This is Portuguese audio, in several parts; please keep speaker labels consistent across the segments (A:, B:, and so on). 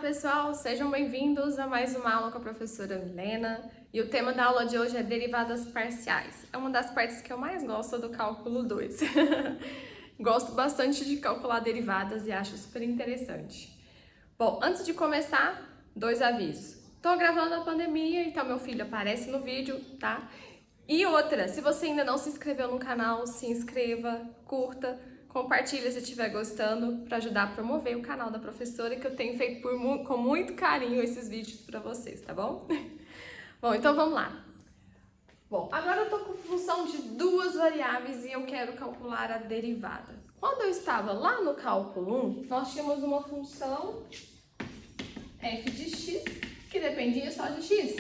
A: pessoal, sejam bem-vindos a mais uma aula com a professora Milena. E o tema da aula de hoje é derivadas parciais. É uma das partes que eu mais gosto do cálculo 2. Gosto bastante de calcular derivadas e acho super interessante. Bom, antes de começar, dois avisos. Tô gravando na pandemia, então meu filho aparece no vídeo, tá? E outra, se você ainda não se inscreveu no canal, se inscreva, curta, compartilha se estiver gostando para ajudar a promover o canal da professora, que eu tenho feito com muito carinho esses vídeos para vocês, tá bom? Bom, então vamos lá. Bom, agora eu tô com função de duas variáveis e eu quero calcular a derivada. Quando eu estava lá no cálculo 1, nós tínhamos uma função f de x que dependia só de x.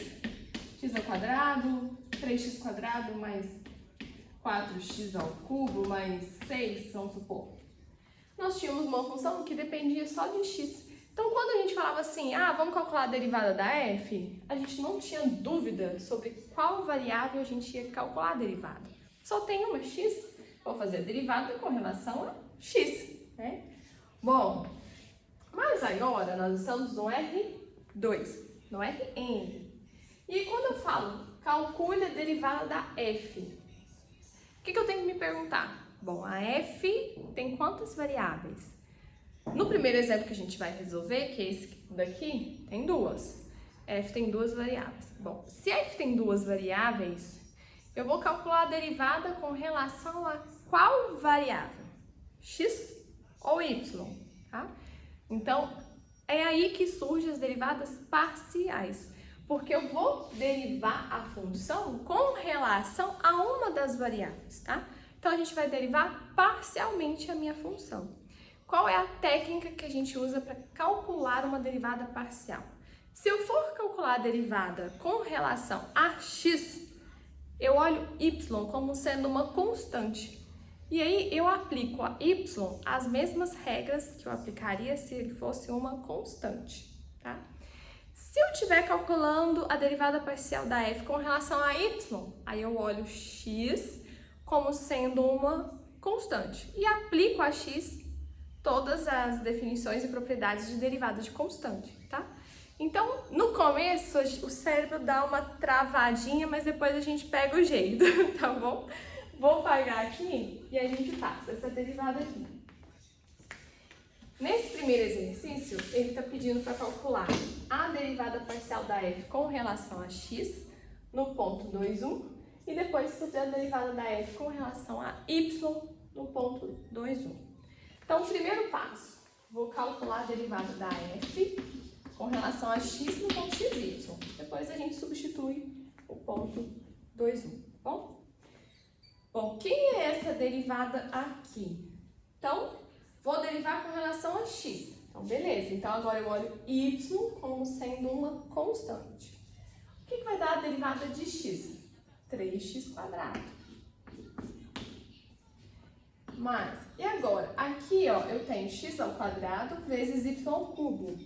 A: X ao quadrado, 3x quadrado mais 4x ao cubo mais 6, vamos supor. Nós tínhamos uma função que dependia só de x. Então, quando a gente falava assim, vamos calcular a derivada da f, a gente não tinha dúvida sobre qual variável a gente ia calcular a derivada. Só tem uma x, vou fazer a derivada com relação a x, né? Bom, mas agora nós estamos no R2, no Rn. E quando eu falo calcule a derivada da f, o que eu tenho que me perguntar? Bom, a f tem quantas variáveis? No primeiro exemplo que a gente vai resolver, que é esse daqui, tem duas. F tem duas variáveis. Bom, se f tem duas variáveis, eu vou calcular a derivada com relação a qual variável? X ou y, tá? Então, é aí que surgem as derivadas parciais. Porque eu vou derivar a função com relação a uma das variáveis, tá? Então, a gente vai derivar parcialmente a minha função. Qual é a técnica que a gente usa para calcular uma derivada parcial? Se eu for calcular a derivada com relação a x, eu olho y como sendo uma constante. E aí, eu aplico a y as mesmas regras que eu aplicaria se ele fosse uma constante, tá? Se eu estiver calculando a derivada parcial da f com relação a y, aí eu olho x como sendo uma constante e aplico a x todas as definições e propriedades de derivada de constante, tá? Então, no começo, o cérebro dá uma travadinha, mas depois a gente pega o jeito, tá bom? Vou apagar aqui e a gente faz essa derivada aqui. Nesse primeiro exercício, ele está pedindo para calcular a derivada parcial da f com relação a x no ponto 2, 1 e depois fazer a derivada da f com relação a y no ponto 2, 1. Então, o primeiro passo, vou calcular a derivada da f com relação a x no ponto xy. Depois a gente substitui o ponto 2, 1, bom? Bom, quem é essa derivada aqui? Então, vou derivar com relação a x. Então, beleza. Então, agora eu olho y como sendo uma constante. O que vai dar a derivada de x? 3x quadrado. Mas, e agora? Aqui, ó, eu tenho x ao quadrado vezes y ao cubo.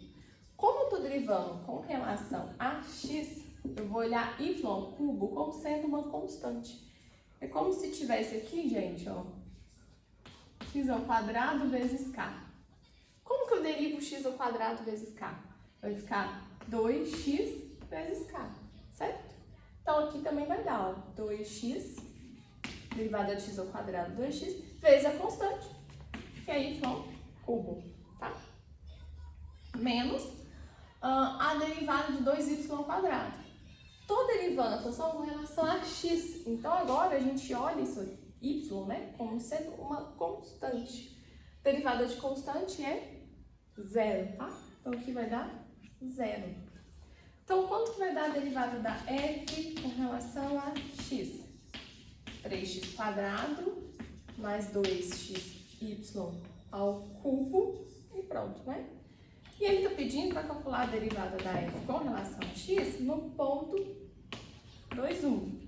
A: Como eu estou derivando com relação a x, eu vou olhar y ao cubo como sendo uma constante. É como se tivesse aqui, gente, ó, x ao quadrado vezes k. Como que eu derivo x ao quadrado vezes k? Vai ficar 2x vezes k, certo? Então, aqui também vai dar, ó, 2x, derivada de x ao quadrado, 2x, vezes a constante, que é y cubo, tá? Menos a derivada de 2y ao quadrado. Estou derivando a função com relação a x. Então, agora a gente olha isso y, né, como sendo uma constante. Derivada de constante é 0, tá? Então, aqui vai dar 0. Então, quanto que vai dar a derivada da f com relação a x? 3x quadrado mais 2xy ao cubo e pronto, né? E ele está pedindo para calcular a derivada da f com relação a x no ponto 2, 1.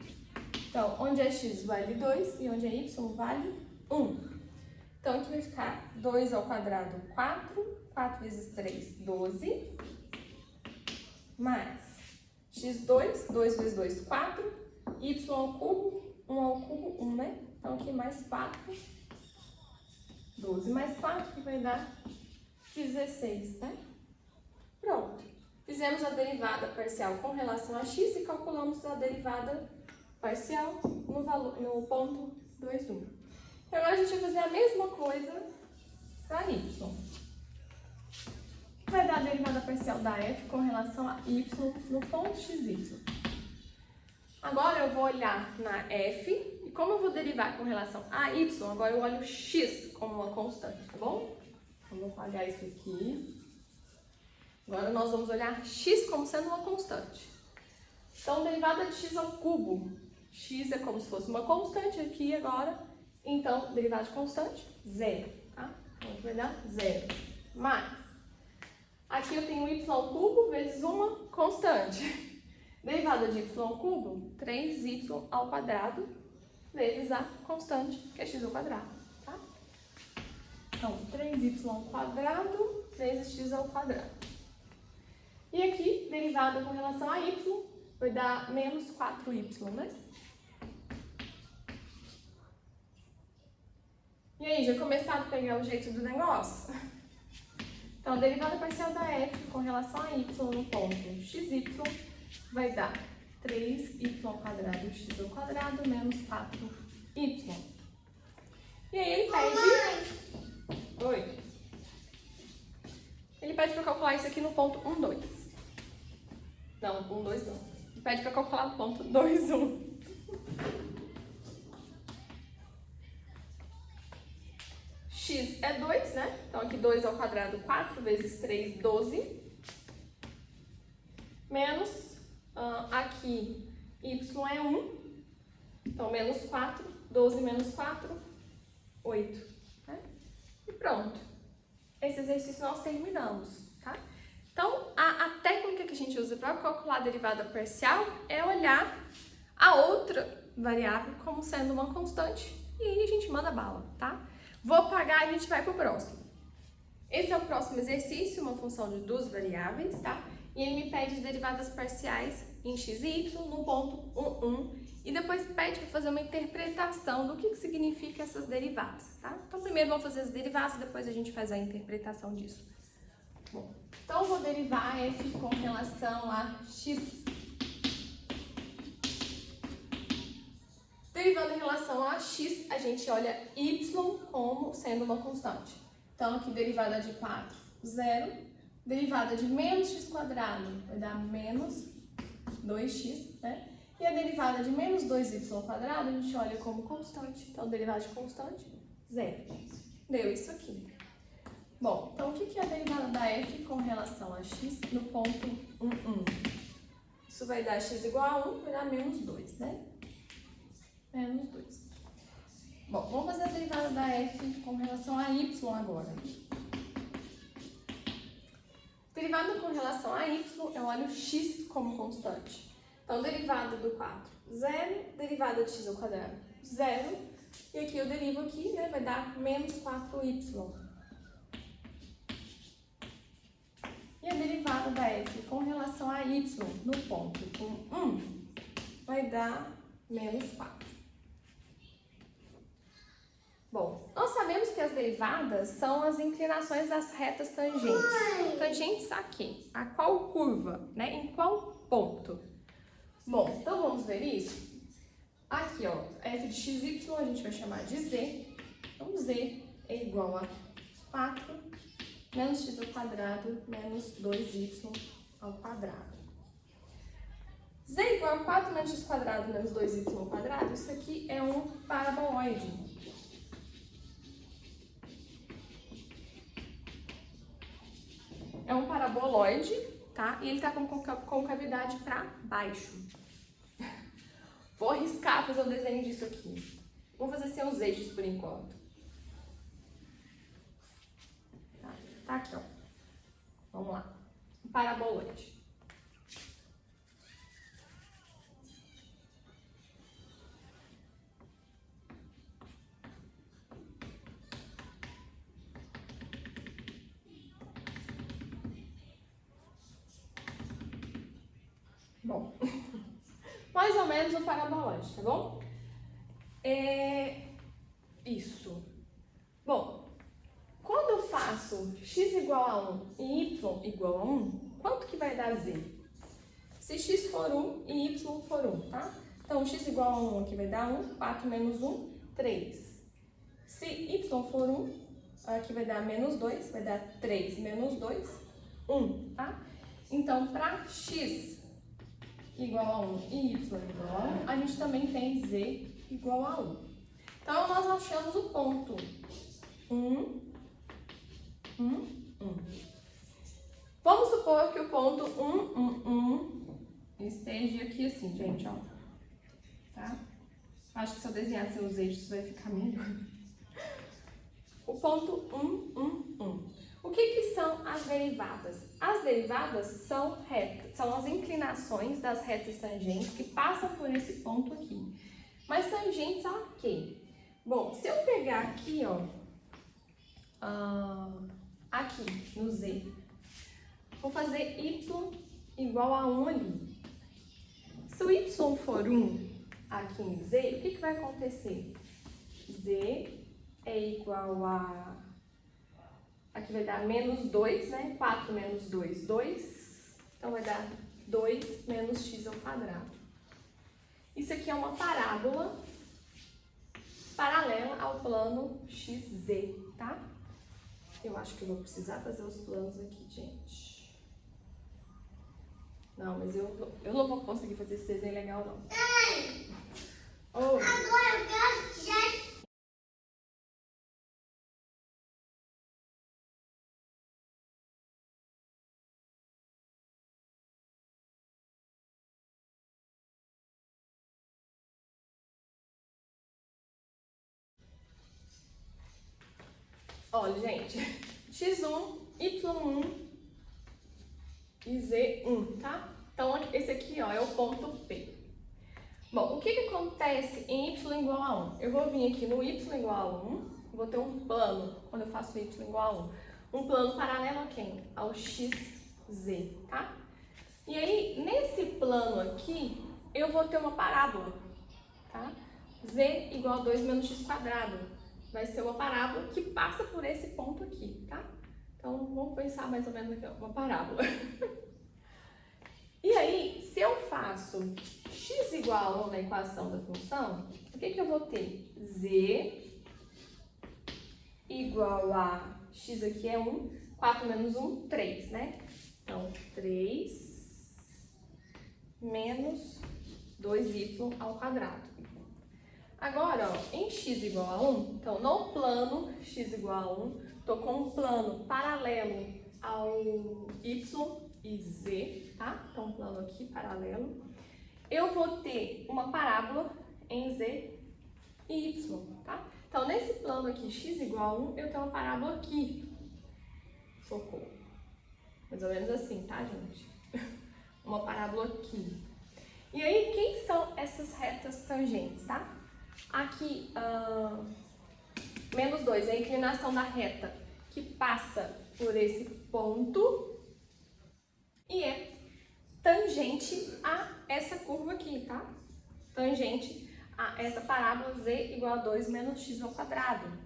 A: Então, onde é x vale 2 e onde é y vale 1. Então, aqui vai ficar 2 ao quadrado, 4. 4 vezes 3, 12. Mais x2, 2 vezes 2, 4. Y ao cubo, 1 ao cubo, 1, né? Então, aqui mais 4. 12 mais 4, que vai dar 16, né? Pronto. Fizemos a derivada parcial com relação a x e calculamos a derivada parcial no ponto 2, 1. Agora a gente vai fazer a mesma coisa para y. Vai dar a derivada parcial da f com relação a y no ponto xy. Agora eu vou olhar na f e como eu vou derivar com relação a y, agora eu olho x como uma constante, tá bom? Então, vou apagar isso aqui. Agora nós vamos olhar x como sendo uma constante. Então, derivada de x ao cubo. X é como se fosse uma constante aqui agora. Então, derivada de constante, 0. Tá? Então, vai dar 0. Mais, aqui eu tenho y ao cubo vezes uma constante. Derivada de y ao cubo, 3y ao quadrado vezes a constante, que é x ao quadrado. Tá? Então, 3y ao quadrado vezes x ao quadrado. E aqui, derivada com relação a y, vai dar menos 4y, né? E aí, já começaram a pegar o jeito do negócio? Então, a derivada parcial da f com relação a y no ponto xy vai dar 3y ao quadrado x ao quadrado menos 4y. E aí ele pede... Oi. Ele pede para calcular isso aqui no ponto 1, 2. Não, 1, 2 não. Ele pede para calcular no ponto 2, 1. X é 2, né? Então aqui 2 ao quadrado, 4 vezes 3, 12. Menos, aqui y é 1. Então menos 4, 12 menos 4, 8. Né? E pronto. Esse exercício nós terminamos, tá? Então, a técnica que a gente usa para calcular a derivada parcial é olhar a outra variável como sendo uma constante e aí a gente manda bala, tá? Vou apagar e a gente vai para o próximo. Esse é o próximo exercício, uma função de duas variáveis, tá? E ele me pede as derivadas parciais em x e y no ponto 1, 1. E depois pede para fazer uma interpretação do que significa essas derivadas, tá? Então, primeiro vamos fazer as derivadas, depois a gente faz a interpretação disso. Bom, então eu vou derivar f com relação a x. Derivando em relação a x, a gente olha y como sendo uma constante. Então, aqui derivada de 4, 0. Derivada de menos x quadrado vai dar menos 2x, né? E a derivada de menos 2y ao quadrado, a gente olha como constante. Então, derivada de constante, 0. Deu isso aqui. Bom, então o que é a derivada da f com relação a x no ponto 1, 1? Isso vai dar x igual a 1, vai dar menos 2, né? Menos 2. Bom, vamos fazer a derivada da f com relação a y agora. Derivada com relação a y, eu olho x como constante. Então, derivada do 4, 0. Derivada de x ao quadrado, 0. E aqui eu derivo aqui, né? Vai dar menos 4y. E a derivada da f com relação a y no ponto 1, 1 vai dar menos 4. Bom, nós sabemos que as derivadas são as inclinações das retas tangentes. Tangentes a quê? A qual curva, né? Em qual ponto? Bom, então vamos ver isso? Aqui, ó, f de xy a gente vai chamar de z. Então, z é igual a 4 menos x ao quadrado menos 2y ao quadrado. Z é igual a 4 menos x quadrado menos 2y ao quadrado, isso aqui é um paraboloide. É um paraboloide, tá? E ele tá com concavidade para baixo. Vou arriscar fazer o desenho disso aqui. Vou fazer sem os eixos por enquanto. Tá aqui, ó. Vamos lá. Um paraboloide. Bom, mais ou menos um paraboloide, tá bom? Isso. Bom, quando eu faço x igual a 1 e y igual a 1, quanto que vai dar z? Se x for 1 e y for 1, tá? Então, x igual a 1 aqui vai dar 1, 4 menos 1, 3. Se y for 1, aqui vai dar menos 2, vai dar 3 menos 2, 1, tá? Então, para x igual a 1 e y igual a 1, a gente também tem z igual a 1. Então, nós achamos o ponto 1, 1, 1. Vamos supor que o ponto 1, 1, 1 esteja aqui assim, gente, ó. Tá? Acho que se eu desenhar assim os eixos vai ficar melhor. O ponto 1, 1, 1. O que são as derivadas? As derivadas são retas, são as inclinações das retas tangentes que passam por esse ponto aqui. Mas tangentes a quê? Bom, se eu pegar aqui, ó, aqui no Z, vou fazer y igual a 1 ali. Se o y for 1 aqui em Z, o que vai acontecer? Z é igual a... Aqui vai dar menos 2, né? 4 menos 2, 2. Então, vai dar 2 menos x ao quadrado. Isso aqui é uma parábola paralela ao plano XZ, tá? Eu acho que eu vou precisar fazer os planos aqui, gente. Não, mas eu não vou conseguir fazer esse desenho legal, não.
B: Mãe!
A: Oh.
B: Agora eu quero que já...
A: Olha, gente, x1, y1 e z1, tá? Então, esse aqui, ó, é o ponto P. Bom, o que acontece em y igual a 1? Eu vou vir aqui no y igual a 1, vou ter um plano, quando eu faço y igual a 1, um plano paralelo a quem? Ao xz, tá? E aí, nesse plano aqui, eu vou ter uma parábola, tá? Z igual a 2 menos x quadrado. Vai ser uma parábola que passa por esse ponto aqui, tá? Então, vamos pensar mais ou menos aqui, ó, uma parábola. E aí, se eu faço x igual a 1 na equação da função, o que eu vou ter? Z igual a x aqui é 1, 4 menos 1, 3, né? Então, 3 menos 2y ao quadrado. Agora, ó, em x igual a 1, então no plano x igual a 1, estou com um plano paralelo ao y e z, tá? Então, um plano aqui paralelo. Eu vou ter uma parábola em z e y, tá? Então, nesse plano aqui, x igual a 1, eu tenho uma parábola aqui. Socorro. Mais ou menos assim, tá, gente? Uma parábola aqui. E aí, quem são essas retas tangentes, tá? Aqui, menos 2 é a inclinação da reta que passa por esse ponto e é tangente a essa curva aqui, tá? Tangente a essa parábola z igual a 2 menos x ao quadrado.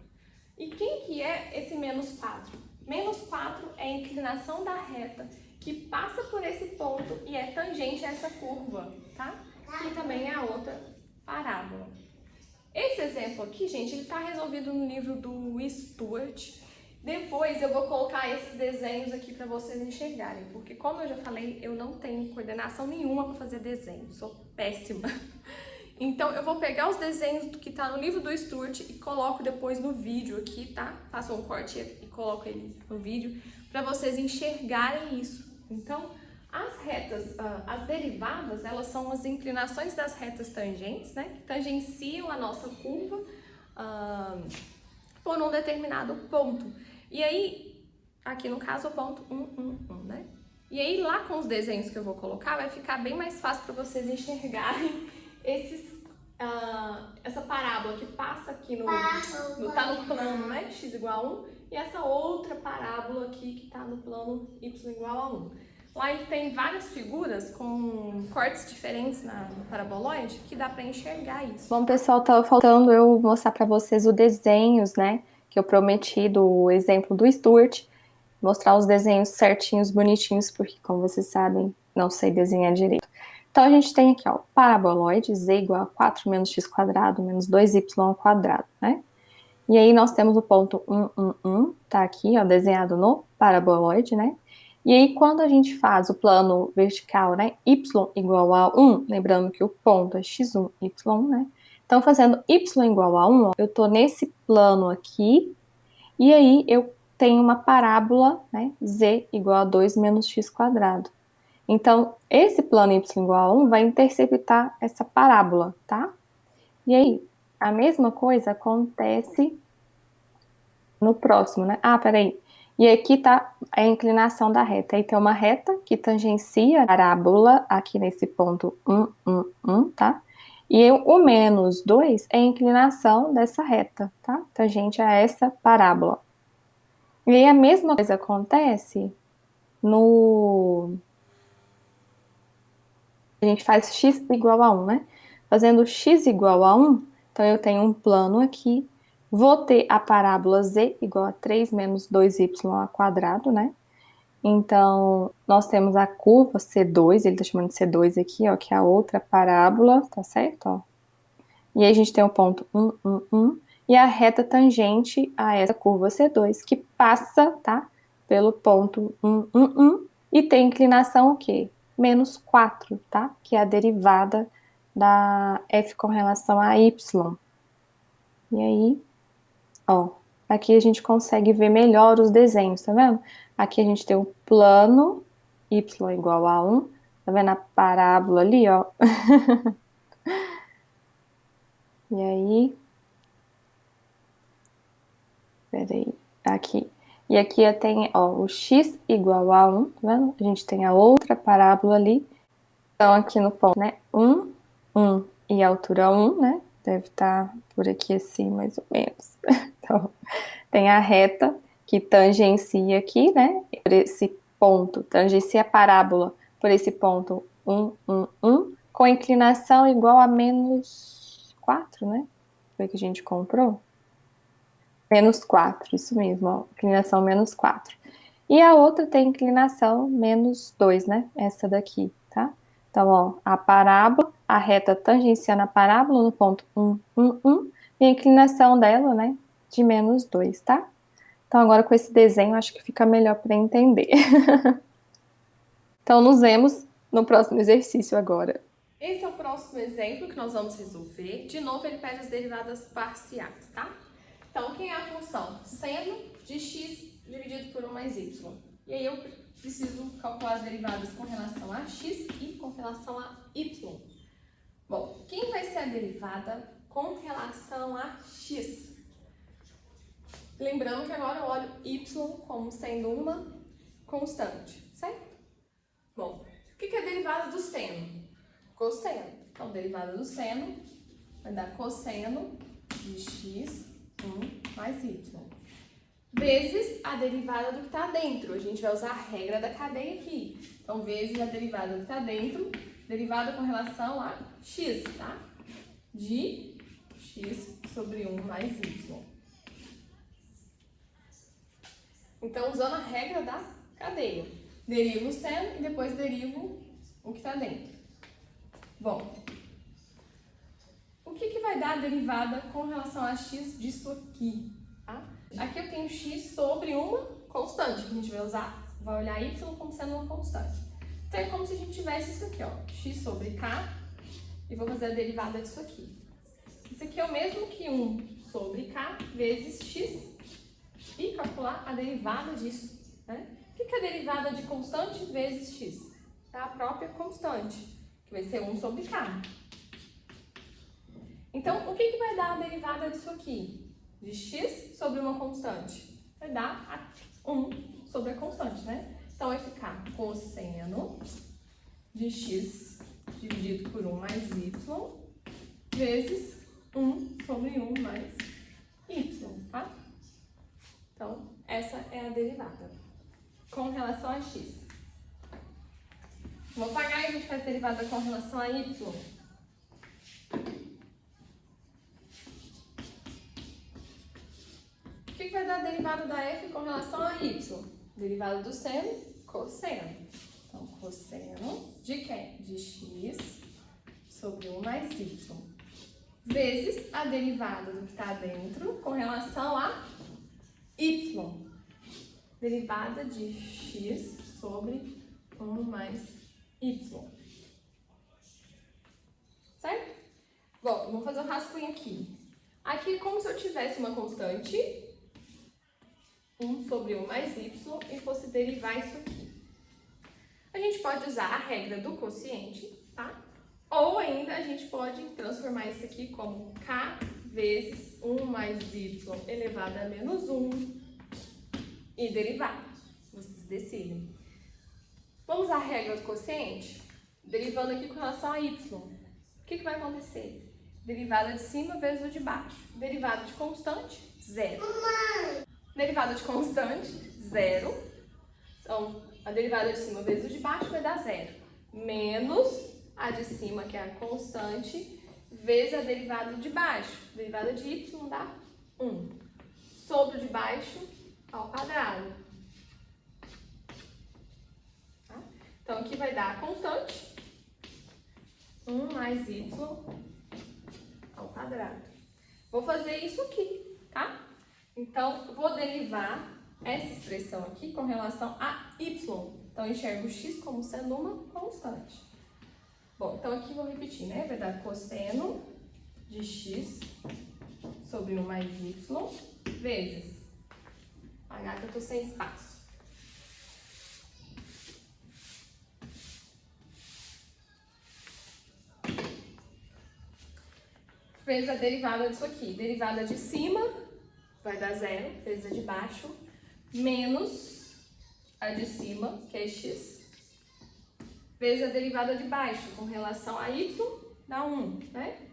A: E quem que é esse menos 4? Menos 4 é a inclinação da reta que passa por esse ponto e é tangente a essa curva, tá? Que também é a outra parábola. Esse exemplo aqui, gente, ele está resolvido no livro do Stuart. Depois eu vou colocar esses desenhos aqui para vocês enxergarem, porque como eu já falei, eu não tenho coordenação nenhuma para fazer desenho, sou péssima. Então eu vou pegar os desenhos que tá no livro do Stuart e coloco depois no vídeo aqui, tá? Faço um corte e coloco ele no vídeo para vocês enxergarem isso. Então, as retas, as derivadas, elas são as inclinações das retas tangentes, né? Que tangenciam a nossa curva por um determinado ponto. E aí, aqui no caso, o ponto 1, 1, 1, né? E aí, lá com os desenhos que eu vou colocar, vai ficar bem mais fácil para vocês enxergarem essa parábola que passa aqui tá no plano, né? X igual a 1, e essa outra parábola aqui que tá no plano y igual a 1. Lá ele tem várias figuras com cortes diferentes no paraboloide que dá para enxergar isso.
C: Bom, pessoal, tava faltando eu mostrar para vocês os desenhos, né, que eu prometi do exemplo do Stuart. mostrar os desenhos certinhos, bonitinhos, porque, como vocês sabem, não sei desenhar direito. Então, a gente tem aqui, ó, paraboloide, z igual a 4 menos x quadrado menos 2y ao quadrado, né? E aí, nós temos o ponto 1, 1, 1, tá aqui, ó, desenhado no paraboloide, né? E aí, quando a gente faz o plano vertical, né, y igual a 1, lembrando que o ponto é x1, y, né? Então, fazendo y igual a 1, ó, eu tô nesse plano aqui, e aí eu tenho uma parábola, né, z igual a 2 menos x quadrado. Então, esse plano y igual a 1 vai interceptar essa parábola, tá? E aí, a mesma coisa acontece no próximo, né? Ah, peraí. E aqui tá a inclinação da reta. Aí tem uma reta que tangencia a parábola aqui nesse ponto 1, 1, 1, tá? E o menos 2 é a inclinação dessa reta, tá? Tangente a essa parábola. E aí a mesma coisa acontece no... A gente faz x igual a 1, né? Fazendo x igual a 1, então eu tenho um plano aqui, vou ter a parábola z igual a 3 menos 2y ao quadrado, né? Então, nós temos a curva C2, ele tá chamando de C2 aqui, ó, que é a outra parábola, tá certo? Ó. E aí a gente tem o ponto 1, 1, 1, e a reta tangente a essa curva C2, que passa, tá? Pelo ponto 1, 1, 1, e tem inclinação o quê? Menos 4, tá? Que é a derivada da f com relação a y. E aí, ó, aqui a gente consegue ver melhor os desenhos, tá vendo? Aqui a gente tem o plano y igual a 1, tá vendo a parábola ali, ó? E aí, peraí, aqui. E aqui eu tenho, ó, o x igual a 1, tá vendo? A gente tem a outra parábola ali. Então, aqui no ponto, né, 1, 1 e a altura 1, né? Deve estar por aqui assim, mais ou menos. Então, tem a reta que tangencia aqui, né? Por esse ponto, tangencia a parábola por esse ponto 1, 1, 1, com inclinação igual a menos 4, né? Foi que a gente comprou? Menos 4, isso mesmo, ó, inclinação menos 4. E a outra tem inclinação menos 2, né? Essa daqui, tá? Então, ó, a parábola, a reta tangenciando a parábola no ponto 1, 1, 1, e a inclinação dela, né, de menos 2, tá? Então, agora com esse desenho, acho que fica melhor para entender. Então, nos vemos no próximo exercício agora.
A: Esse é o próximo exemplo que nós vamos resolver. De novo, ele pede as derivadas parciais, tá? Então, quem é a função? Seno de x dividido por 1 mais y. E aí eu preciso calcular as derivadas com relação a x e com relação a y. Bom, quem vai ser a derivada com relação a x? Lembrando que agora eu olho y como sendo uma constante, certo? Bom, o que é a derivada do seno? Cosseno. Então, derivada do seno vai dar cosseno de x, 1 mais y. Vezes a derivada do que está dentro. A gente vai usar a regra da cadeia aqui. Então, vezes a derivada do que está dentro, derivada com relação a x, tá? De x sobre 1 mais y. Então, usando a regra da cadeia. Derivo o seno e depois derivo o que está dentro. Bom, o que vai dar a derivada com relação a x disso aqui? Tá? Aqui eu tenho x sobre uma constante, que a gente vai olhar y como sendo uma constante. Então é como se a gente tivesse isso aqui, ó, x sobre k, e vou fazer a derivada disso aqui. Isso aqui é o mesmo que 1 sobre k vezes x, e calcular a derivada disso, né? O que é a derivada de constante vezes x? É a própria constante, que vai ser 1 sobre k. Então, o que vai dar a derivada disso aqui? De x sobre uma constante? Vai dar 1 sobre a constante, né? Então, vai ficar cosseno de x dividido por 1 mais y vezes 1 sobre 1 mais y, tá? Então, essa é a derivada com relação a x. Vou apagar e a gente faz derivada com relação a y. O que vai dar a derivada da f com relação a y? Derivada do seno, cosseno. Então, cosseno de quem? De x sobre 1 mais y. Vezes a derivada do que está dentro com relação a y. Derivada de x sobre 1 mais y. Certo? Bom, vamos fazer um rascunho aqui. Aqui é como se eu tivesse uma constante, 1 sobre 1 mais y, e fosse derivar isso aqui. A gente pode usar a regra do quociente, tá? Ou ainda a gente pode transformar isso aqui como k vezes 1 mais y elevado a menos 1 e derivar. Vocês decidem. Vamos usar a regra do quociente? Derivando aqui com relação a y. O que vai acontecer? Derivada de cima vezes o de baixo. Derivada de constante, 0. Derivada de constante, 0. Então, a derivada de cima vezes o de baixo vai dar 0. Menos a de cima, que é a constante, vezes a derivada de baixo. Derivada de y dá 1. Sobre o de baixo ao quadrado. Tá? Então, aqui vai dar a constante, 1 mais y ao quadrado. Vou fazer isso aqui, tá? Então, vou derivar essa expressão aqui com relação a y. Então, eu enxergo x como sendo uma constante. Bom, então aqui vou repetir, né? Vai dar cosseno de x sobre 1 mais y vezes h, que eu tô sem espaço. Vezes a derivada disso aqui. Derivada de cima vai dar 0, vezes a de baixo, menos a de cima, que é x, vezes a derivada de baixo com relação a y, dá 1, né?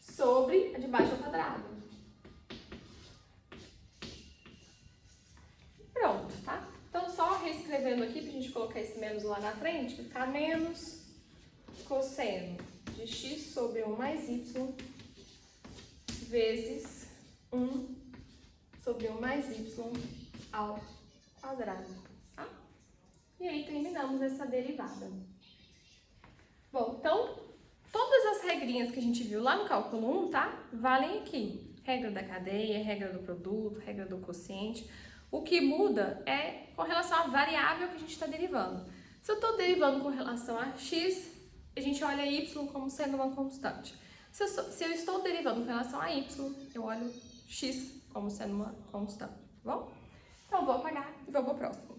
A: Sobre a de baixo ao quadrado. Pronto, tá? Então, só reescrevendo aqui, pra gente colocar esse menos lá na frente, vai ficar menos cosseno de x sobre 1 mais y vezes 1 sobre 1 mais y ao quadrado, tá? E aí, terminamos essa derivada. Bom, então, todas as regrinhas que a gente viu lá no cálculo 1, tá? Valem aqui. Regra da cadeia, regra do produto, regra do quociente. O que muda é com relação à variável que a gente está derivando. Se eu estou derivando com relação a x, a gente olha y como sendo uma constante. Se eu estou derivando com relação a y, eu olho x como sendo uma constante, tá bom? Então, vou apagar e vou para o próximo.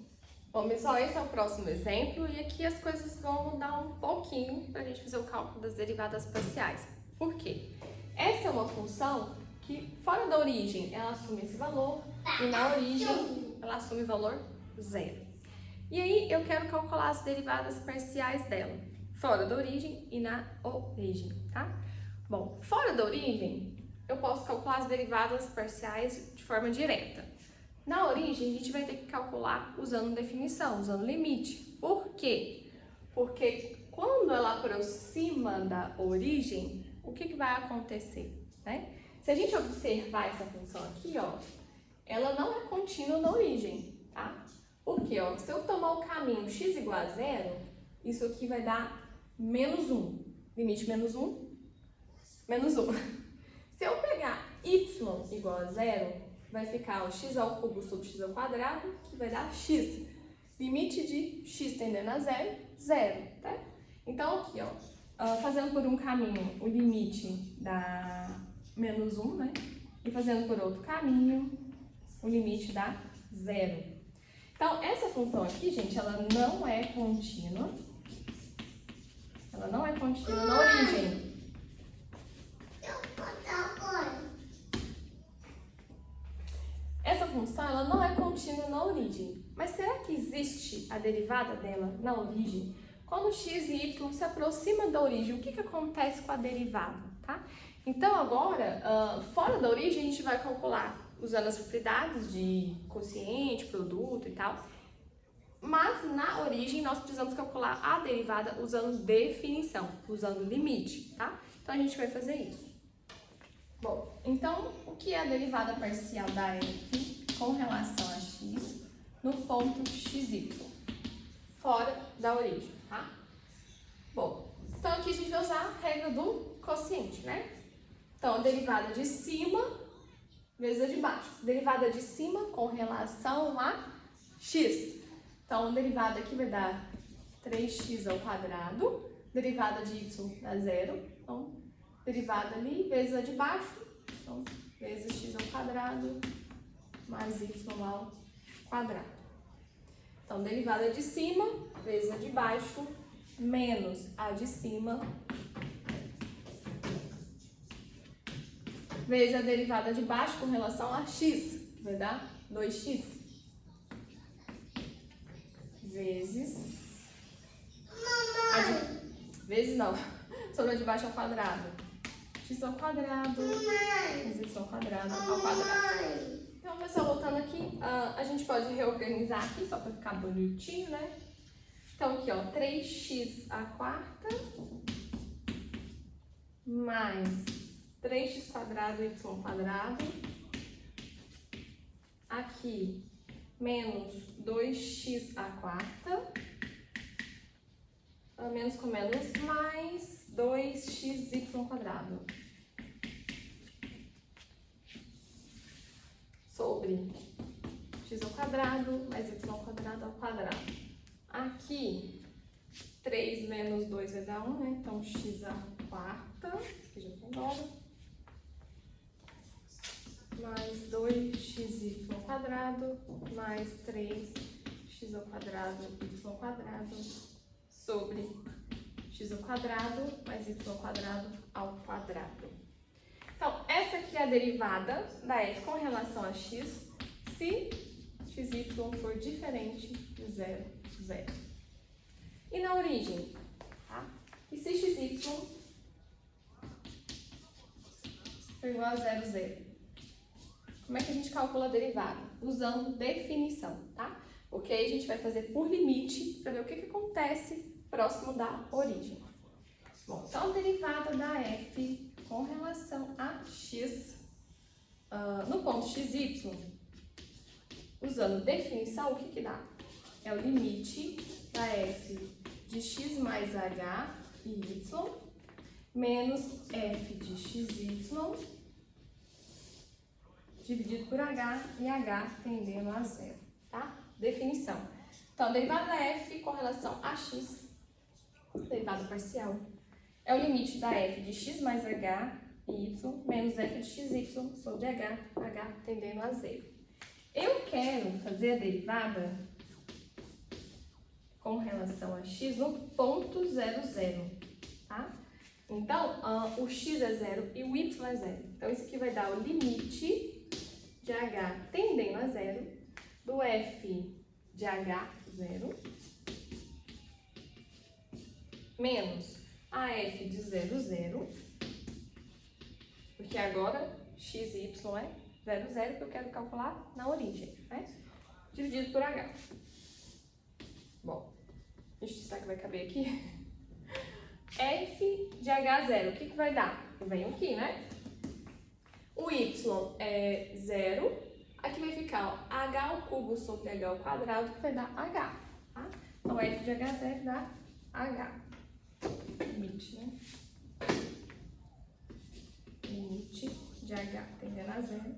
A: Bom, pessoal, esse é o próximo exemplo e aqui as coisas vão mudar um pouquinho para a gente fazer o cálculo das derivadas parciais. Por quê? Essa é uma função que, fora da origem, ela assume esse valor e na origem ela assume o valor 0. E aí, eu quero calcular as derivadas parciais dela, fora da origem e na origem, tá? Bom, fora da origem, eu posso calcular as derivadas parciais de forma direta. Na origem, a gente vai ter que calcular usando definição, usando limite. Por quê? Porque quando ela aproxima da origem, o que vai acontecer, né? Se a gente observar essa função aqui, ó, ela não é contínua na origem, tá? Porque, ó, se eu tomar o caminho x igual a 0, isso aqui vai dar menos 1. Limite menos 1, menos 1. Se eu pegar y igual a 0, vai ficar o x ao cubo sobre x ao quadrado, que vai dar x. Limite de x tendendo a 0, 0, tá? Então, aqui, ó, fazendo por um caminho, o limite dá menos 1, né? E fazendo por outro caminho, o limite dá 0. Então, essa função aqui, gente, ela não é contínua. Ela não é contínua na origem. Essa função, ela não é contínua na origem. Mas será que existe a derivada dela na origem? Quando x e y se aproximam da origem, o que acontece com a derivada, tá? Então, agora, fora da origem, a gente vai calcular usando as propriedades de quociente, produto e tal. Mas, na origem, nós precisamos calcular a derivada usando definição, usando limite, tá? Então, a gente vai fazer isso. Bom, então, o que é a derivada parcial da f com relação a x no ponto XY, fora da origem, tá? Bom, então aqui a gente vai usar a regra do quociente, né? Então, a derivada de cima vezes a de baixo. Derivada de cima com relação a x. Então, a derivada aqui vai dar 3x ao quadrado. Derivada de y dá 0. Então, derivada ali vezes a de baixo. Então, vezes x ao quadrado mais y ao quadrado. Então, derivada de cima vezes a de baixo menos a de cima vezes a derivada de baixo com relação a x, que vai dar 2x. Vezes... Vezes não, sobre a de baixo ao quadrado. X ao quadrado, mais y ao quadrado ao quadrado. Então, pessoal, voltando aqui, a gente pode reorganizar aqui, só para ficar bonitinho, né? Então, aqui, ó, 3x à quarta, mais 3x quadrado y ao quadrado. Aqui, menos 2x à quarta. Menos com menos, mais 2xy quadrado. Sobre x ao quadrado, mais y ao quadrado. Aqui, 3 menos 2 vai dar 1, né? Então, x à quarta, aqui já tá embora. Mais 2xy ao quadrado, mais 3x ao quadrado, y ao quadrado, sobre x ao quadrado, mais y ao quadrado. Então, essa aqui é a derivada da f com relação a x, se xy for diferente de 0, 0. E na origem, tá? E se xy for igual a 0, 0? Como é que a gente calcula a derivada? Usando definição, tá? Ok? A gente vai fazer por limite para ver o que acontece próximo da origem. Bom, então a derivada da f com relação a x no ponto xy, usando definição, o que dá? É o limite da f de x mais h e y menos f de xy dividido por h e h tendendo a 0, tá? Definição. Então, a derivada da f com relação a x, derivada parcial, é o limite da f de x mais h e y menos f de xy sobre h tendendo a 0. Eu quero fazer a derivada com relação a x no ponto 0, 0, tá? Então, o x é 0 e o y é 0. Então, isso aqui vai dar o limite de h tendendo a 0 do f de h, 0, menos a f de 0, 0, porque agora x e y é 0, 0, que eu quero calcular na origem, né? Dividido por h. Bom, deixa eu testar que vai caber aqui. F de h, 0, o que vai dar? Vem aqui, né? O y é 0, aqui vai ficar ó, h ao cubo sobre h ao quadrado, que vai dar h, tá? Então, f de h, 0 dá h. Limite, né? Limite de h tendendo a 0.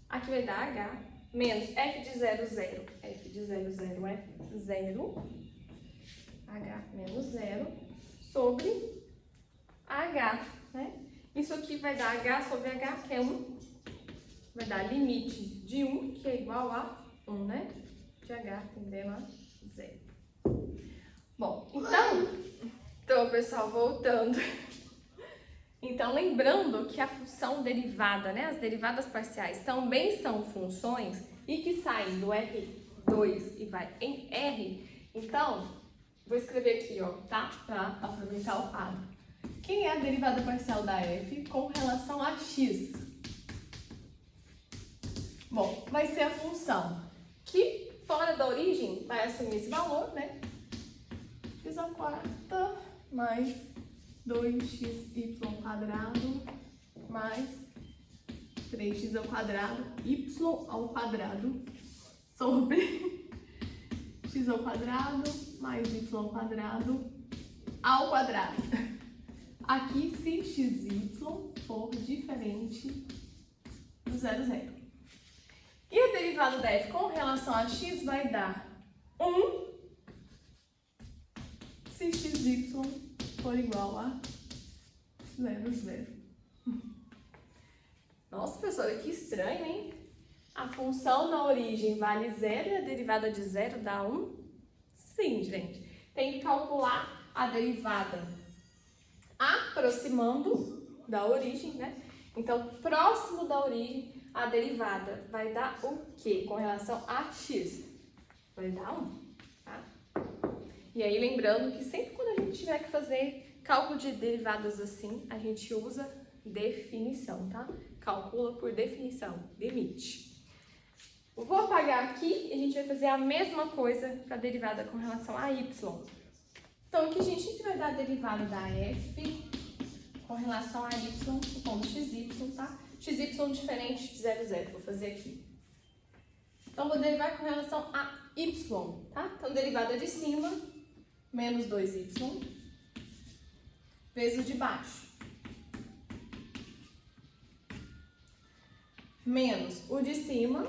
A: Aqui vai dar h, menos f de 0, 0. F de 0, 0 é 0. H menos 0 sobre h, né? Isso aqui vai dar h sobre h, que é 1. Vai dar limite de 1, que é igual a 1, né? De h tendendo a 0. Bom, então, pessoal, voltando. Então, lembrando que a função derivada, né? As derivadas parciais também são funções e que saem do R2 e vai em R. Então, vou escrever aqui, ó, tá? Para aproveitar o quadro. Quem é a derivada parcial da f com relação a x? Bom, vai ser a função que, fora da origem, vai assumir esse valor, né? X ao quarta mais 2xy quadrado mais 3x ao quadrado, y ao quadrado sobre x ao quadrado mais y ao quadrado ao quadrado. Aqui, se xy for diferente do 0, 0. E a derivada da f com relação a x vai dar 1 se xy for igual a 0, 0. Nossa, professora, que estranho, hein? A função na origem vale 0 e a derivada de 0 dá 1? Sim, gente. Tem que calcular a derivada aproximando da origem, né? Então, próximo da origem, a derivada vai dar o quê com relação a x? Vai dar 1, tá? E aí, lembrando que sempre quando a gente tiver que fazer cálculo de derivadas assim, a gente usa definição, tá? Calcula por definição, limite. Eu vou apagar aqui e a gente vai fazer a mesma coisa para a derivada com relação a y. Então, aqui a gente vai dar a derivada da f com relação a y no ponto xy, tá? xy diferente de 0, 0, vou fazer aqui. Então, vou derivar com relação a y, tá? Então, derivada de cima, menos 2y, vezes o de baixo. Menos o de cima,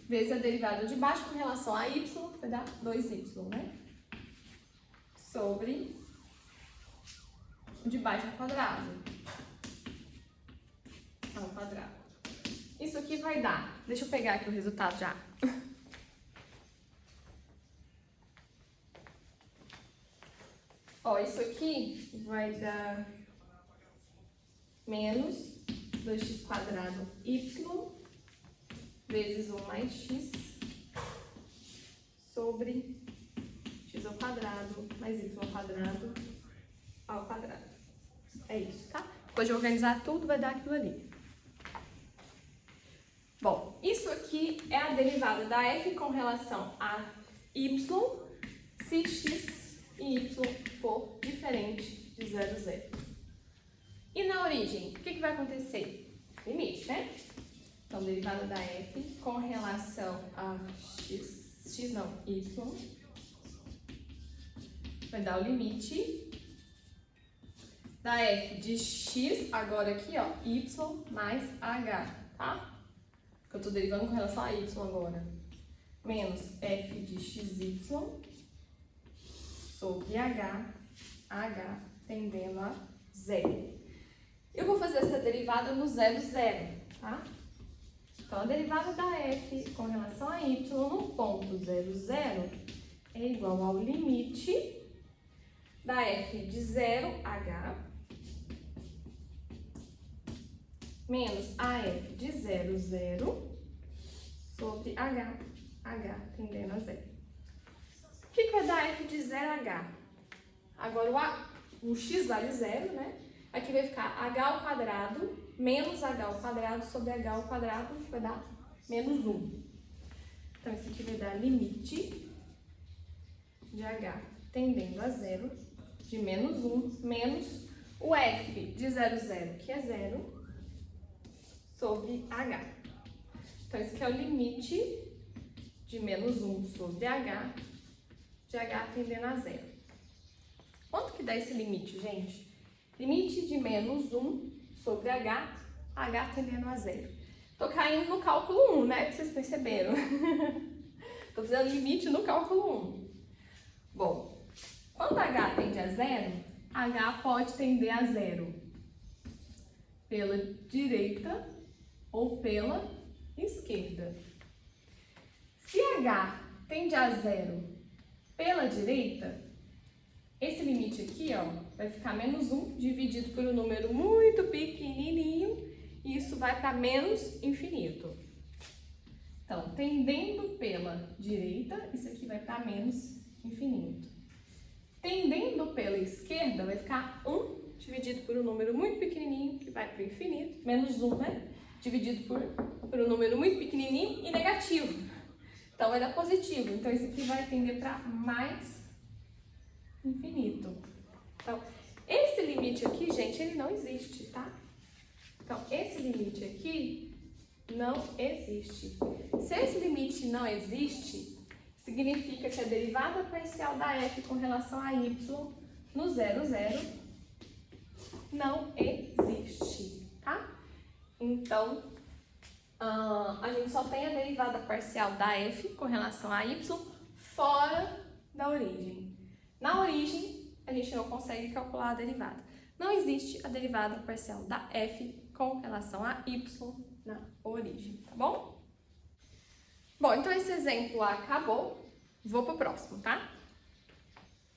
A: vezes a derivada de baixo com relação a y, vai dar 2y, né? Sobre o de baixo ao quadrado. Ao quadrado. Isso aqui vai dar, deixa eu pegar aqui o resultado já. Ó, isso aqui vai dar menos 2x quadrado y vezes 1 mais x sobre x ao quadrado mais y ao quadrado. É isso, tá? Depois de organizar tudo, vai dar aquilo ali. Bom, isso aqui é a derivada da f com relação a y se x e y for diferente de 0, 0. E na origem, o que vai acontecer? Limite, né? Então, derivada da f com relação a x não, y, vai dar o limite da f de x, agora aqui, ó, y mais h, tá? Porque eu tô derivando com relação a y agora. Menos f de xy sobre h tendendo a 0. Eu vou fazer essa derivada no 0, 0, tá? Então, a derivada da f com relação a y no ponto 0, 0 é igual ao limite da f de 0, h, menos a f de 0, 0 sobre h tendendo a 0. O que vai dar f de 0h? Agora, o x vale 0, né? Aqui vai ficar h ao quadrado menos h ao quadrado sobre h ao quadrado, que vai dar menos 1. Então, isso aqui vai dar limite de h tendendo a 0, de menos 1, menos o f de 0, 0, que é 0, sobre h. Então, esse aqui é o limite de menos 1 sobre h, de h tendendo a 0. Quanto que dá esse limite, gente? Limite de menos 1 sobre h tendendo a 0. Tô caindo no cálculo 1, né? Que vocês perceberam. Tô fazendo limite no cálculo 1. Bom, quando h tende a 0, h pode tender a 0 pela direita ou pela esquerda. Se h tende a 0 pela direita, esse limite aqui, ó, vai ficar menos 1 dividido por um número muito pequenininho, e isso vai para menos infinito. Então, tendendo pela direita, isso aqui vai para menos infinito. Tendendo pela esquerda, vai ficar 1 dividido por um número muito pequenininho, que vai para o infinito, menos 1, né? Dividido por um número muito pequenininho e negativo. Então, vai dar positivo. Então, isso aqui vai tender para mais infinito. Então, esse limite aqui, gente, ele não existe, tá? Então, esse limite aqui não existe. Se esse limite não existe, significa que a derivada parcial da f com relação a y no 0, 0 não existe, tá? Então, a gente só tem a derivada parcial da f com relação a y fora da origem. Na origem, a gente não consegue calcular a derivada. Não existe a derivada parcial da f com relação a y na origem, tá bom? Bom, então esse exemplo acabou. Vou pro próximo, tá?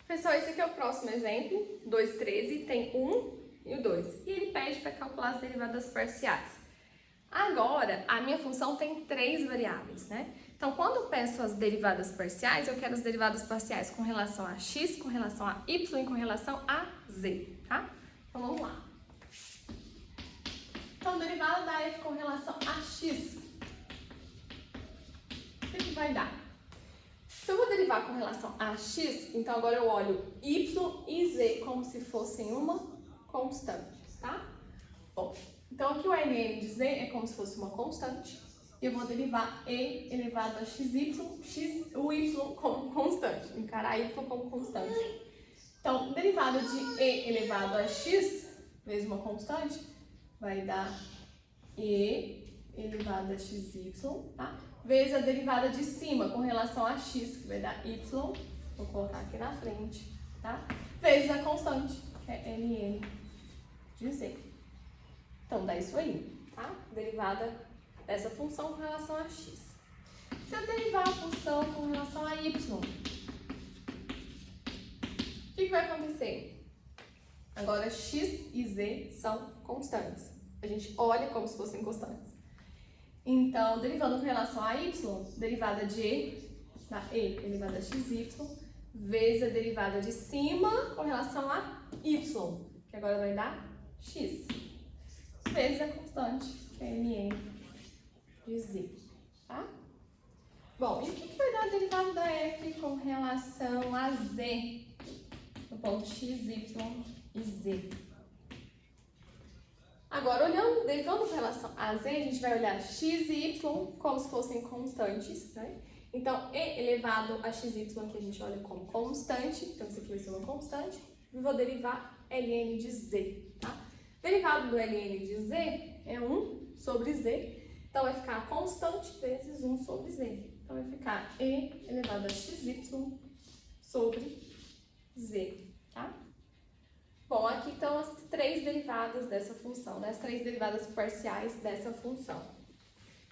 A: Pessoal, esse aqui é o próximo exemplo. 2,13 tem 1 e o 2. E ele pede para calcular as derivadas parciais. Agora, a minha função tem 3 variáveis, né? Então, quando eu peço as derivadas parciais, eu quero as derivadas parciais com relação a x, com relação a y e com relação a z, tá? Então, vamos lá. Então, derivada da f com relação a x. O que vai dar? Se eu vou derivar com relação a x, então agora eu olho y e z como se fossem uma constante, tá? Bom, então aqui o ln de z é como se fosse uma constante. E eu vou derivar e elevado a xy, o y como constante. Encarar y como constante. Então, derivada de e elevado a x, mesmo uma constante, vai dar e elevado a xy, tá? Vezes a derivada de cima com relação a x, que vai dar y, vou colocar aqui na frente, tá? Vezes a constante, que é ln de z. Então, dá isso aí, tá? Derivada dessa função com relação a x. Se eu derivar a função com relação a y, o que vai acontecer? Agora, x e z são constantes. A gente olha como se fossem constantes. Então, derivando com relação a y, derivada de e, da e elevada a xy, vezes a derivada de cima com relação a y, que agora vai dar x, vezes a constante, que é ln de z, tá? Bom, e o que vai dar a derivada da f com relação a z, no ponto x, y e z? Agora, derivando com relação a z, a gente vai olhar x e y como se fossem constantes, né? Então, e elevado a xy que a gente olha como constante, então isso aqui vai ser uma constante, e vou derivar ln de z, tá? Derivado do ln de z é 1 sobre z, então vai ficar constante vezes 1 sobre z. Então vai ficar e elevado a xy sobre z, tá? Bom, aqui estão as 3 derivadas dessa função, né? As 3 derivadas parciais dessa função.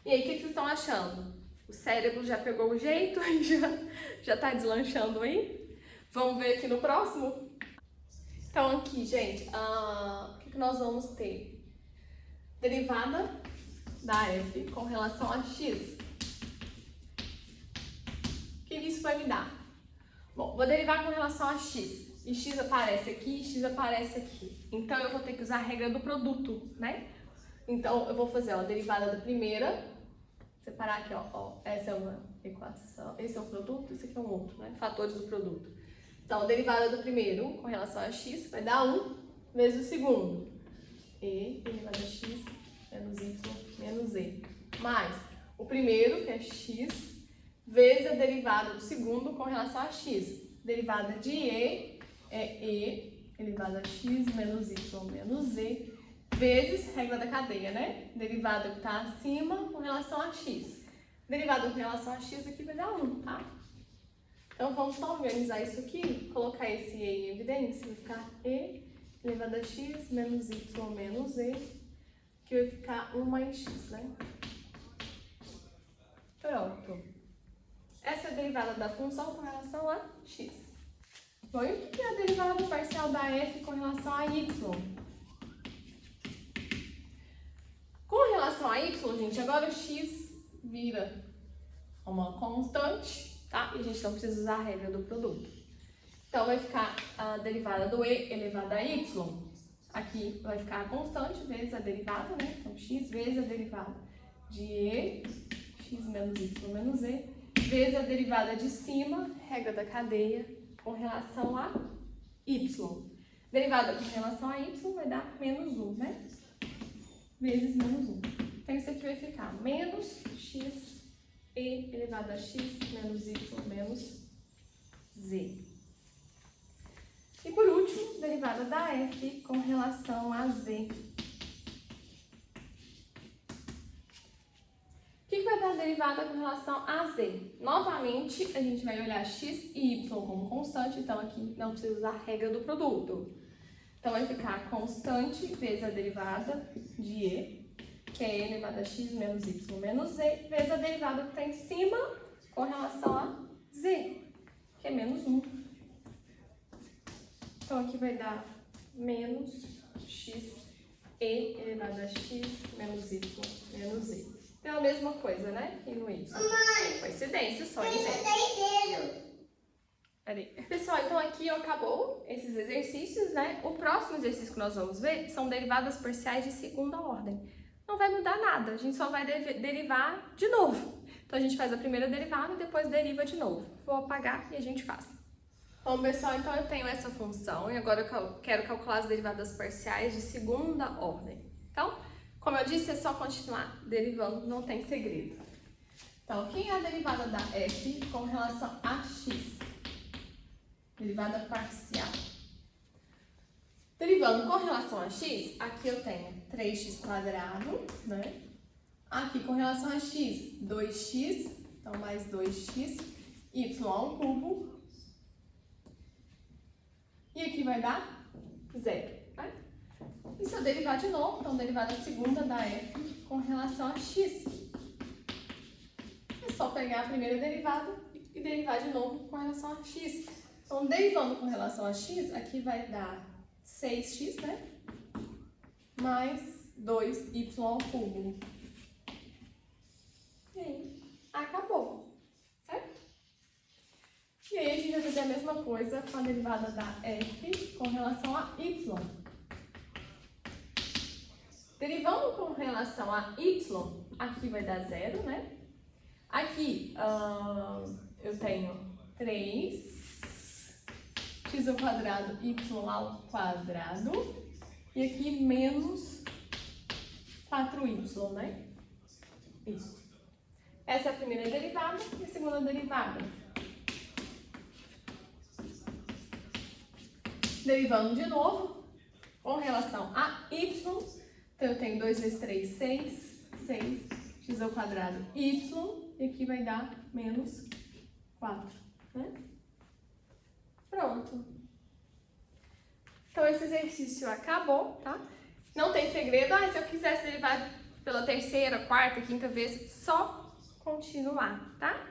A: E aí, o que vocês estão achando? O cérebro já pegou o jeito e já tá deslanchando aí? Vamos ver aqui no próximo? Então, aqui, gente, o que nós vamos ter? Derivada da f com relação a x. O que isso vai me dar? Bom, vou derivar com relação a x. E x aparece aqui, x aparece aqui. Então, eu vou ter que usar a regra do produto, né? Então, eu vou fazer a derivada da primeira. Separar aqui, ó, essa é uma equação, esse é um produto, esse aqui é um outro, né? Fatores do produto. Então, a derivada do primeiro com relação a x vai dar 1 vezes o segundo. E elevado a x menos y menos e. Mais o primeiro, que é x, vezes a derivada do segundo com relação a x. Derivada de e é e elevado a x menos y menos z, vezes regra da cadeia, né? Derivada que está acima com relação a x. Derivada com relação a x aqui vai dar 1, tá? Então, vamos só organizar isso aqui, colocar esse e em evidência, vai ficar e elevado a x menos y menos z, que vai ficar 1 mais x, né? Pronto. Essa é a derivada da função com relação a x. Bom, e o que é a derivada parcial da f com relação a y? Com relação a y, gente, agora o x vira uma constante, tá? E a gente não precisa usar a regra do produto. Então, vai ficar a derivada do e elevado a y. Aqui vai ficar a constante vezes a derivada, né? Então, x vezes a derivada de e, x menos y menos z, vezes a derivada de cima, regra da cadeia, com relação a y. Derivada com relação a y vai dar menos 1, né? Vezes menos 1. Tem isso aqui vai ficar menos x e elevado a x menos y menos z. E por último, derivada da f com relação a z. O que vai dar a derivada com relação a z? Novamente, a gente vai olhar x e y como constante, então aqui não precisa usar a regra do produto. Então vai ficar constante vezes a derivada de e, que é e elevado a x menos y menos z, vezes a derivada que está em cima com relação a z, que é menos 1. Então aqui vai dar menos x e elevado a x menos y menos z. Então a mesma coisa, né? E no y.
B: Mamãe,
A: Coincidência só, hein,
B: isso
A: gente?
B: tem zero.
A: Peraí. Pessoal, então aqui acabou esses exercícios, né? O próximo exercício que nós vamos ver são derivadas parciais de segunda ordem. Não vai mudar nada, a gente só vai derivar de novo. Então a gente faz a primeira derivada e depois deriva de novo. Vou apagar e a gente faz. Bom, pessoal, então eu tenho essa função e agora eu quero calcular as derivadas parciais de segunda ordem. Então, como eu disse, é só continuar derivando, não tem segredo. Então, quem é a derivada da f com relação a x? Derivada parcial. Derivando com relação a x, aqui eu tenho 3x quadrado, né? Aqui com relação a x, 2x, então mais 2x, y ao cubo. E aqui vai dar 0, né? E se eu derivar de novo, então derivada segunda da f com relação a x. É só pegar a primeira derivada e derivar de novo com relação a x. Então, derivando com relação a x, aqui vai dar 6x, né? Mais 2y ao cubo. E aí, acabou, certo? E aí, a gente vai fazer a mesma coisa com a derivada da f com relação a y. Derivando com relação a y, aqui vai dar 0, né? Aqui, eu tenho 3x ao quadrado, y ao quadrado. E aqui, menos 4y, né? Isso. Essa é a primeira derivada e a segunda derivada. Derivando de novo, com relação a y, então eu tenho 2 vezes 3, 6, x ao quadrado, y, e aqui vai dar menos 4, né? Pronto. Então esse exercício acabou, tá? Não tem segredo. Se eu quisesse derivar pela terceira, quarta, quinta vez, só continuar, tá?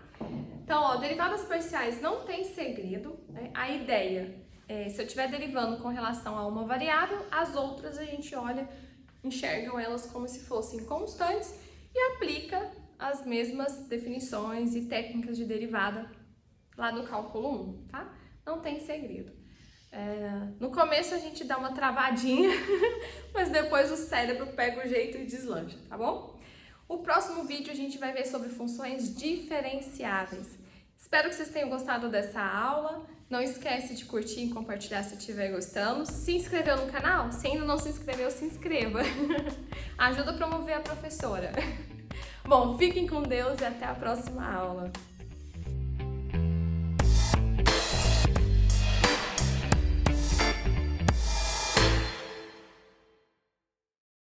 A: Então, ó, derivadas parciais não tem segredo, né? A ideia é, se eu estiver derivando com relação a uma variável, as outras a gente olha, enxergam elas como se fossem constantes e aplica as mesmas definições e técnicas de derivada lá no cálculo 1, tá? Não tem segredo. No começo a gente dá uma travadinha, mas depois o cérebro pega o jeito e deslancha, tá bom? O próximo vídeo a gente vai ver sobre funções diferenciáveis. Espero que vocês tenham gostado dessa aula. Não esquece de curtir e compartilhar se estiver gostando. Se inscreveu no canal? Se ainda não se inscreveu, se inscreva. Ajuda a promover a professora. Bom, fiquem com Deus e até a próxima aula.